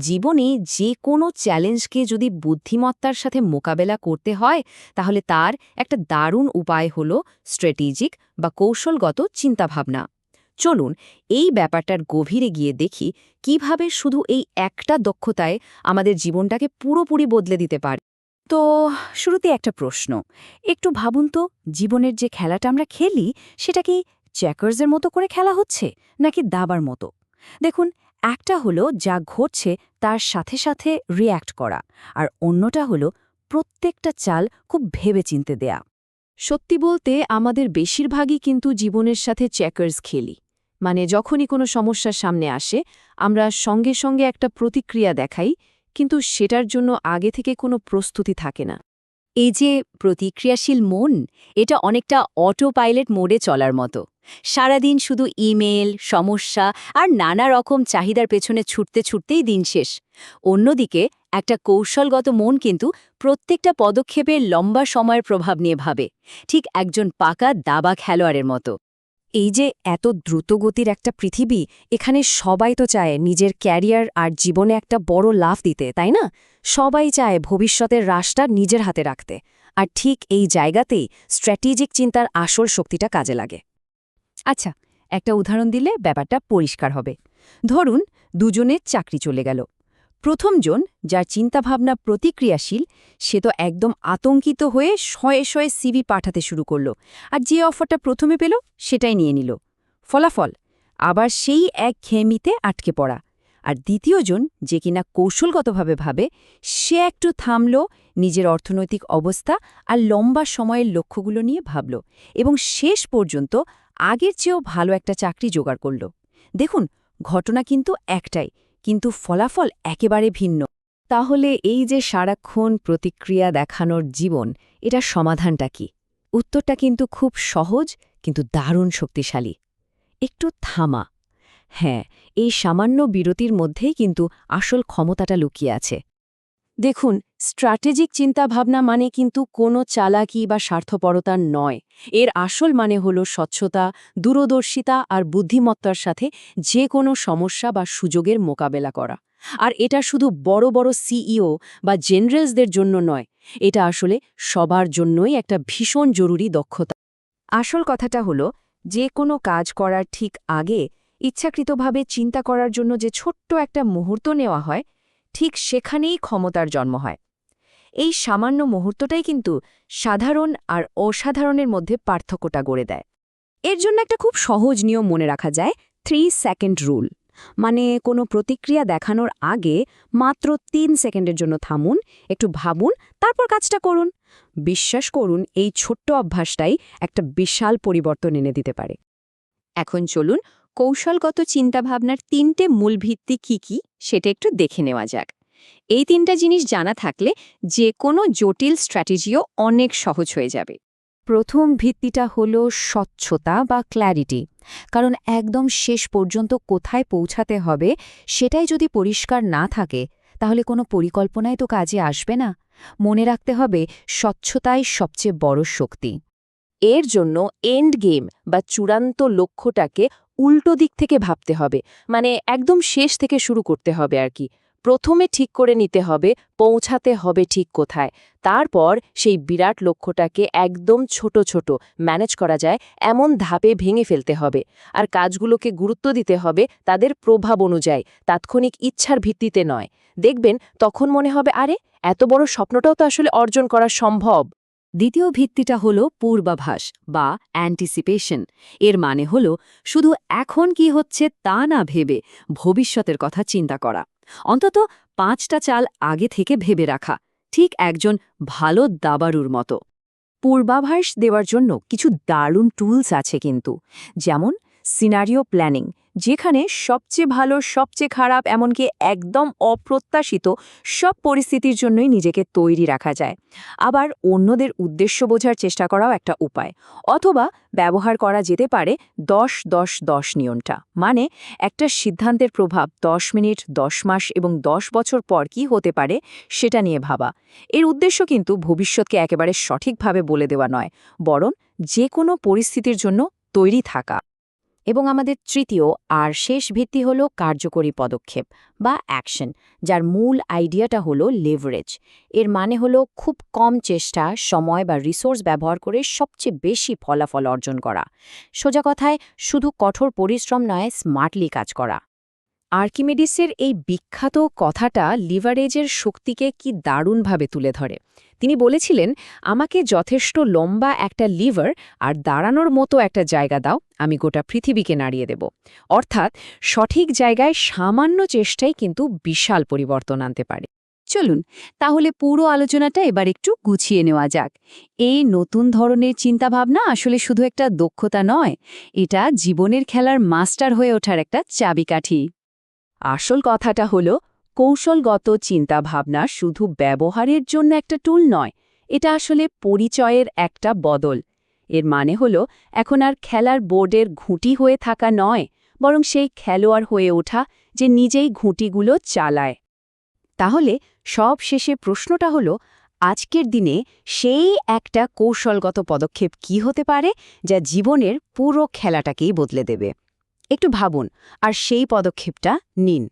জীবনে যে কোনো চ্যালেঞ্জকে যদি বুদ্ধিমত্তার সাথে মোকাবেলা করতে হয় তাহলে তার একটা দারুণ উপায় হল স্ট্র্যাটেজিক বা কৌশলগত চিন্তাভাবনা। চলুন এই ব্যাপারটার গভীরে গিয়ে দেখি কিভাবে শুধু এই একটা দক্ষতায় আমাদের জীবনটাকে পুরোপুরি বদলে দিতে পারে। তো শুরুতে একটা প্রশ্ন, একটু ভাবুন তো, জীবনের যে খেলাটা আমরা খেলি সেটা কি চেকার্সের মতো করে খেলা হচ্ছে নাকি দাবার মতো? দেখুন, একটা হলো যা ঘটছে তার সাথে সাথে রিয়্যাক্ট করা, আর অন্যটা হলো প্রত্যেকটা চাল খুব ভেবেচিন্তে দেয়া। সত্যি বলতে আমাদের বেশিরভাগই কিন্তু জীবনের সাথে চেকার্স খেলি। মানে যখনই কোনো সমস্যার সামনে আসে আমরা সঙ্গে সঙ্গে একটা প্রতিক্রিয়া দেখাই, কিন্তু সেটার জন্য আগে থেকে কোনো প্রস্তুতি থাকে না। এই যে প্রতিক্রিয়াশীল মন, এটা অনেকটা অটো পাইলট মোডে চলার মতো। সারাদিন শুধু ইমেল, সমস্যা আর নানা রকম চাহিদার পেছনে ছুটতে ছুটতেই দিন শেষ। অন্যদিকে একটা কৌশলগত মন কিন্তু প্রত্যেকটা পদক্ষেপের লম্বা সময়ের প্রভাব নিয়ে ভাবে, ঠিক একজন পাকা দাবা খেলোয়াড়ের মতো। এই যে এত দ্রুতগতির একটা পৃথিবী, এখানে সবাই তো চায় নিজের ক্যারিয়ার আর জীবনে একটা বড় লাভ দিতে, তাই না? সবাই চায় ভবিষ্যতের রাশটা নিজের হাতে রাখতে। আর ঠিক এই জায়গাতেই স্ট্র্যাটেজিক চিন্তার আসল শক্তিটা কাজে লাগে। আচ্ছা, একটা উদাহরণ দিলে ব্যাপারটা পরিষ্কার হবে। ধরুন দুজনের চাকরি চলে গেল। প্রথমজন, যার চিন্তাভাবনা প্রতিক্রিয়াশীল, সে তো একদম আতঙ্কিত হয়ে শয়ে শয়ে সিভি পাঠাতে শুরু করল, আর যে অফারটা প্রথমে পেল সেটাই নিয়ে নিল। ফলাফল আবার সেই এক খেমিতে আটকে পড়া। আর দ্বিতীয়জন, যে কিনা কৌশলগতভাবে ভাবে, সে একটু থামল, নিজের অর্থনৈতিক অবস্থা আর লম্বা সময়ের লক্ষ্যগুলো নিয়ে ভাবল, এবং শেষ পর্যন্ত আগের চেয়েও ভালো একটা চাকরি জোগাড় করল। দেখুন, ঘটনা কিন্তু একটাই, কিন্তু ফলাফল একেবারে ভিন্ন। তাহলে এই যে সারাক্ষণ প্রতিক্রিয়া দেখানোর জীবন, এটার সমাধানটা কি? উত্তরটা কিন্তু খুব সহজ, কিন্তু দারুণ শক্তিশালী। একটু থামা। হ্যাঁ, এই সামান্য বিরতির মধ্যেই কিন্তু আসল ক্ষমতাটা লুকিয়ে আছে। দেখুন, স্ট্র্যাটেজিক চিন্তাভাবনা মানে কিন্তু কোনো চালাকি বা স্বার্থপরতা নয়। এর আসল মানে হল স্বচ্ছতা, দূরদর্শিতা আর বুদ্ধিমত্তার সাথে যে কোনো সমস্যা বা সুযোগের মোকাবেলা করা। আর এটা শুধু বড় বড় সিইও বা জেনারেলসদের জন্য নয়, এটা আসলে সবার জন্যই একটা ভীষণ জরুরি দক্ষতা। আসল কথাটা হলো, যে কোনো কাজ করার ঠিক আগে ইচ্ছাকৃতভাবে চিন্তা করার জন্য যে ছোট্ট একটা মুহূর্ত নেওয়া হয়, ঠিক সেখানেই ক্ষমতার জন্ম হয়। এই সামান্য মুহূর্তটাই কিন্তু সাধারণ আর অসাধারণের মধ্যে পার্থক্যটা গড়ে দেয়। এর জন্য একটা খুব সহজ নিয়ম মনে রাখা যায়, 3 সেকেন্ড রুল। মানে কোনো প্রতিক্রিয়া দেখানোর আগে মাত্র 3 সেকেন্ডের জন্য থামুন, একটু ভাবুন, তারপর কাজটা করুন। বিশ্বাস করুন, এই ছোট্ট অভ্যাসটাই একটা বিশাল পরিবর্তন এনে দিতে পারে। এখন চলুন কৌশলগত চিন্তাভাবনার 3টে মূল ভিত্তি কি সেটা একটু দেখে নেওয়া যাক। এই 3টা জিনিস জানা থাকলে যে কোনো জটিল স্ট্র্যাটেজিও অনেক সহজ হয়ে যাবে। প্রথম ভিত্তিটা হলো স্বচ্ছতা বা ক্ল্যারিটি। কারণ একদম শেষ পর্যন্ত কোথায় পৌঁছাতে হবে সেটাই যদি পরিষ্কার না থাকে, তাহলে কোনো পরিকল্পনাই তো কাজে আসবে না। মনে রাখতে হবে, স্বচ্ছতাই সবচেয়ে বড় শক্তি। এর জন্য এন্ড গেম বা চূড়ান্ত লক্ষ্যটাকে উল্টো দিক থেকে ভাবতে হবে, মানে একদম শেষ থেকে শুরু করতে হবে আর কি। প্রথমে ঠিক করে নিতে হবে পৌঁছাতে হবে ঠিক কোথায়, তারপর সেই বিরাট লক্ষ্যটাকে একদম ছোট ছোট ম্যানেজ করা যায় এমন ধাপে ভেঙে ফেলতে হবে। আর কাজগুলোকে গুরুত্ব দিতে হবে তাদের প্রভাব অনুযায়ী, তাৎক্ষণিক ইচ্ছার ভিত্তিতে নয়। দেখবেন তখন মনে হবে, আরে এত বড় স্বপ্নটাও তো আসলে অর্জন করা সম্ভব। দ্বিতীয় ভিত্তিটা হলো পূর্বাভাস বা অ্যান্টিসিপেশন। এর মানে হলো শুধু এখন কি হচ্ছে তা না ভেবে ভবিষ্যতের কথা চিন্তা করা। অন্তত 5টা চাল আগে থেকে ভেবে রাখা, ঠিক একজন ভালো দাবারুর মতো। পূর্বাভাস দেওয়ার জন্য কিছু দারুণ টুলস আছে কিন্তু, যেমন সিনারিও প্ল্যানিং, যেখানে সবচেয়ে ভালো, সবচেয়ে খারাপ, এমনকি একদম অপ্রত্যাশিত সব পরিস্থিতির জন্যই নিজেকে তৈরি রাখা যায়। আবার অন্যদের উদ্দেশ্য বোঝার চেষ্টা করাও একটা উপায়। অথবা ব্যবহার করা যেতে পারে 10-10-10 নিয়মটা, মানে একটা সিদ্ধান্তের প্রভাব 10 মিনিট, 10 মাস এবং 10 বছর পর কী হতে পারে সেটা নিয়ে ভাবা। এর উদ্দেশ্য কিন্তু ভবিষ্যৎকে একেবারে সঠিকভাবে বলে দেওয়া নয়, বরং যে কোনো পরিস্থিতির জন্য তৈরি থাকা। এবং আমাদের তৃতীয় আর শেষ ভিত্তি হলো কার্যকরী পদক্ষেপ বা অ্যাকশন, যার মূল আইডিয়াটা হলো লেভারেজ। এর মানে হলো খুব কম চেষ্টা, সময় বা রিসোর্স ব্যবহার করে সবচেয়ে বেশি ফলাফল অর্জন করা। সোজা কথায় শুধু কঠোর পরিশ্রম নয়, স্মার্টলি কাজ করা। আর্কিমিডিসের এই বিখ্যাত কথাটা লিভারেজের শক্তিকে কি দারুণভাবে তুলে ধরে। তিনি বলেছিলেন, আমাকে যথেষ্ট লম্বা একটা লিভার আর দাঁড়ানোর মতো একটা জায়গা দাও, আমি গোটা পৃথিবীকে নাড়িয়ে দেব। অর্থাৎ সঠিক জায়গায় সামান্য চেষ্টাই কিন্তু বিশাল পরিবর্তন আনতে পারে। চলুন তাহলে পুরো আলোচনাটা এবার একটু গুছিয়ে নেওয়া যাক। এই নতুন ধরনের চিন্তাভাবনা আসলে শুধু একটা দক্ষতা নয়, এটা জীবনের খেলার মাস্টার হয়ে ওঠার একটা চাবিকাঠি। আসল কথাটা হলো, কৌশলগত চিন্তাভাবনা শুধু ব্যবহারের জন্য একটা টুল নয়, এটা আসলে পরিচয়ের একটা বদল। এর মানে হলো, এখন আর খেলার বোর্ডের ঘুঁটি হয়ে থাকা নয়, বরং সেই খেলোয়াড় হয়ে ওঠা যে নিজেই ঘুঁটিগুলো চালায়। তাহলে সব শেষে প্রশ্নটা হলো, আজকের দিনে সেই একটা কৌশলগত পদক্ষেপ কি হতে পারে যা জীবনের পুরো খেলাটাকেই বদলে দেবে? একটু ভাবুন আর সেই পদক্ষেপটা নিন।